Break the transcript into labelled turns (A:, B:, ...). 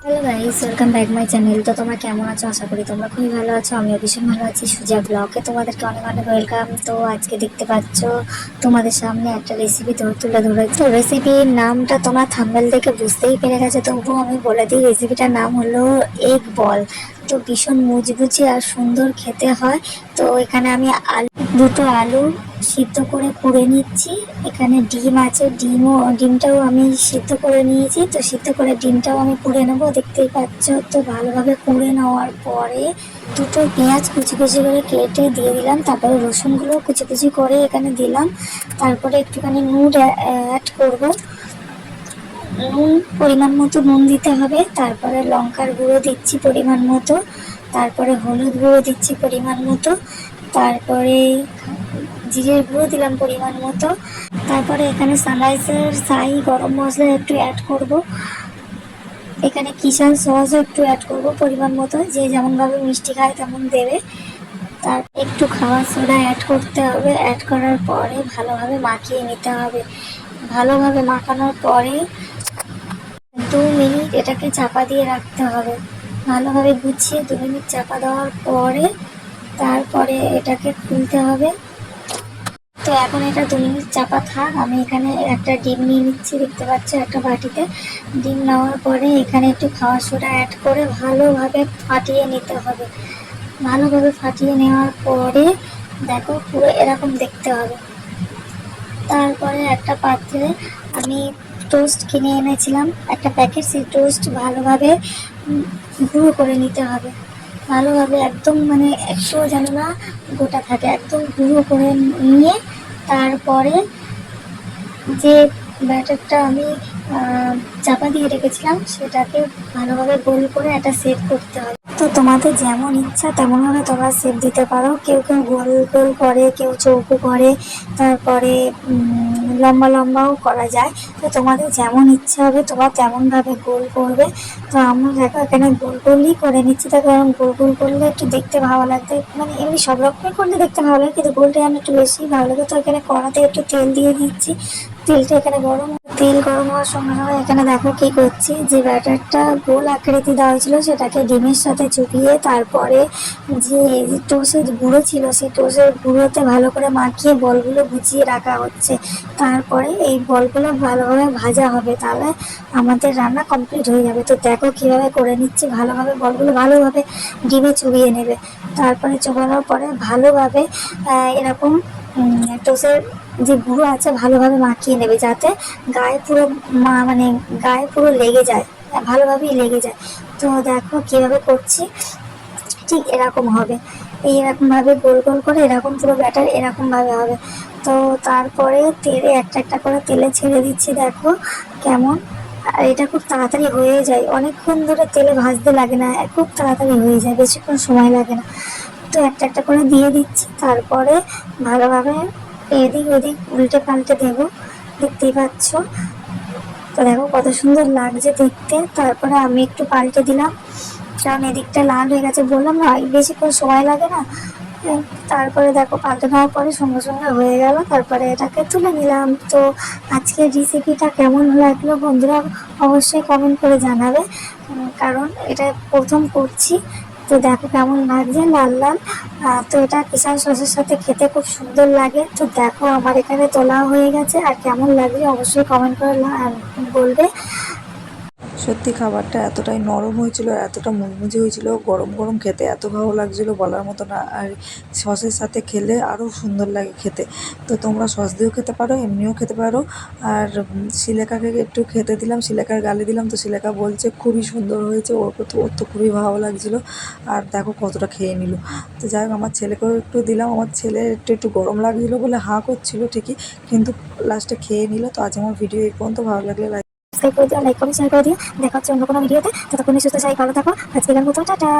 A: Hello guys, welcome back my channel. তো তোমরা কেমন আছো? আশা করি তোমরা খুবই ভালো আছো। আমিও ভীষণ ভালো আছি। সুজা ব্লগে তোমাদেরকে অনেক অনেক ওয়েলকাম। তো আজকে দেখতে পাচ্ছ তোমাদের সামনে একটা রেসিপি তুলে ধরেছি। তো রেসিপির নামটা তোমরা থাম্বনেল দেখে বুঝতেই পেরে গেছো, তবুও আমি বলে দিই রেসিপিটার নাম হলো এগ বল। তো ভীষণ মুচমুচে আর সুন্দর খেতে হয়। তো এখানে আমি দুটো আলু সিদ্ধ করে কুড়ে নিচ্ছি। এখানে ডিম আছে, ডিমটাও আমি সিদ্ধ করে নিয়েছি। তো সিদ্ধ করে ডিমটাও আমি কুড়ে নেবো, দেখতেই পাচ্ছ। তো ভালোভাবে কুড়ে নেওয়ার পরে দুটো পেঁয়াজ কুচি কুচি করে কেটে দিয়ে দিলাম। তারপরে রসুনগুলো কুচি কুচি করে এখানে দিলাম। তারপরে একটুখানি নুন অ্যাড করবো। নুন পরিমাণ মতো নুন দিতে হবে। তারপরে লঙ্কার গুঁড়ো দিচ্ছি পরিমাণ মতো। তারপরে হলুদ গুঁড়ো দিচ্ছি পরিমাণ মতো। তারপরে জিরের গুঁড়ো দিলাম পরিমাণ মতো। তারপরে এখানে সানরাইসের গরম মশলা একটু অ্যাড করব। এখানে কিষান সসও একটু অ্যাড করব পরিমাণ মতো, যে যেমনভাবে মিষ্টি খায় তেমন দেবে। তার একটু খাওয়ার সোডা অ্যাড করতে হবে। অ্যাড করার পরে ভালোভাবে মাখিয়ে নিতে হবে। ভালোভাবে মাখানোর পরে 2 মিনিট এটাকে চাপা দিয়ে রাখতে হবে। ভালোভাবে গুছিয়ে 2 মিনিট চাপা দেওয়ার পরে তারপরে এটাকে খুলতে হবে। তো এখন এটা 2 মিনিট চাপা থাক। আমি এখানে একটা ডিম নিয়ে নিচ্ছি, দেখতে পাচ্ছ একটা বাটিতে। ডিম নেওয়ার পরে এখানে একটু খাওয়ার সোডা অ্যাড করে ভালোভাবে ফাটিয়ে নিতে হবে। ভালোভাবে ফাটিয়ে নেওয়ার পরে দেখো পুরো এরকম দেখতে হবে। তারপরে একটা পাত্রে আমি টোস্ট কিনে এনেছিলাম একটা প্যাকেট। সেই টোস্ট ভালোভাবে গুঁড়ো করে নিতে হবে। ভালোভাবে একদম মানে একটু যেন না গোটা থাকে, একদম গুঁড়ো করে নিয়ে তারপরে যে ব্যাটারটা আমি চাপা দিয়ে রেখেছিলাম সেটাকে ভালোভাবে গোল করে একটা সেট করতে হবে। তো তোমাদের যেমন ইচ্ছা তেমনভাবে তোমরা শেপ দিতে পারো। কেউ কেউ গোল গোল করে, কেউ চৌকো করে, তারপরে লম্বা লম্বাও করা যায়। তো তোমাদের যেমন ইচ্ছা হবে তোমরা তেমনভাবে গোল করবে। তো আমরা দেখো এখানে গোল গোলই করে নিচ্ছি। তার কারণ গোল গোল করলে একটু দেখতে ভালো লাগবে, মানে এমনি সব রকমই করলে দেখতে ভালো লাগে, কিন্তু গোলটা আমি একটু বেশি ভালো লাগে। তো এখানে কড়াতে একটু তেল দিয়ে দিচ্ছি। তেলটা এখানে তেল গরম হওয়ার সঙ্গে সঙ্গে এখানে দেখো কি করছি, যে ব্যাটারটা গোল আকৃতি দেওয়া হয়েছিল সেটাকে ডিমের সাথে চুপিয়ে তারপরে যে টোস্টের গুঁড়ো ছিল সেই টোস্টের গুঁড়োতে ভালো করে মাখিয়ে বলগুলো গুছিয়ে রাখা হচ্ছে। তারপরে এই বলগুলো ভালোভাবে ভাজা হবে, তাহলে আমাদের রান্না কমপ্লিট হয়ে যাবে। তো দেখো কিভাবে করে নিচ্ছে। ভালোভাবে বলগুলো ভালোভাবে ডিমে চুবিয়ে নেবে। তারপরে চোবানোর পরে ভালোভাবে এরকম টোস্টের যে গুঁড়ো আছে ভালোভাবে মাখিয়ে নেবে, যাতে গায়ে পুরো মানে গায়ে পুরো লেগে যায়, ভালোভাবেই লেগে যায়। তো দেখো কিভাবে করছি, ঠিক এরকম হবে। এইরকম ভাবে গোল গোল করে এরকম পুরো ব্যাটার এরকম ভাবে হবে। তো তারপরে তেলে একটা একটা করে তেলে ছেড়ে দিচ্ছি, দেখো কেমন। আর এটা খুব তাড়াতাড়ি হয়ে যায়, অনেকক্ষণ ধরে তেলে ভাজতে লাগে না, খুব তাড়াতাড়ি হয়ে যায়, বেশিক্ষণ সময় লাগে না। তো একটা একটা করে দিয়ে দিচ্ছি। তারপরে ভালোভাবে এদিক ওদিক উল্টে পাল্টে দেবো, দেখতেই পাচ্ছ। তো দেখো কত সুন্দর লাগছে দেখতে। তারপরে আমি একটু পাল্টে দিলাম, কারণ এদিকটা লাল হয়ে গেছে, বললাম না বেশিক্ষণ সময় লাগে না। তারপরে দেখো পাল্টে নেওয়ার পরে সঙ্গে সঙ্গে হয়ে গেল। তারপরে এটাকে তুলে নিলাম। তো আজকের রেসিপিটা কেমন লাগলো বন্ধুরা অবশ্যই কমেন্ট করে জানাবে, কারণ এটা প্রথম করছি। তো দেখো কেমন লাগছে, লাল লাল। তো এটা কিষান সসের সাথে খেতে খুব সুন্দর লাগে। তো দেখো আমার এখানে তোলা হয়ে গেছে, আর কেমন লাগছে অবশ্যই কমেন্ট করে বলবে।
B: সত্যি খাবারটা এতটাই নরম হয়েছিল আর এতটা মুচমুচে হয়েছিল, গরম গরম খেতে এত ভালো লাগছিল বলার মতো না। আর সসের সাথে খেলে আরও সুন্দর লাগে খেতে। তো তোমরা সস দিয়েও খেতে পারো, এমনিও খেতে পারো। আর শিলেকাকে একটু খেতে দিলাম, শিলেকার গালে দিলাম। তো শিলেকা বলছে খুবই সুন্দর হয়েছে, ওর তো খুবই ভালো লাগছিলো। আর দেখো কতটা খেয়ে নিল। তো যাই হোক আমার ছেলেকেও একটু দিলাম, আমার ছেলে একটু একটু গরম লাগছিলো বলে হাঁ করছিল ঠিকই, কিন্তু লাস্টে খেয়ে নিল। তো আজ আমার ভিডিও এই পর্যন্ত। ভালো লাগলে
A: সাবস্ক্রাইব করে দিও, লাইক করে শেয়ার করে দিও। দেখা হচ্ছে অন্য কোনো ভিডিওতে। ততক্ষণ সুস্থ চাই, ভালো থাকো। আজকের মতো টাটা।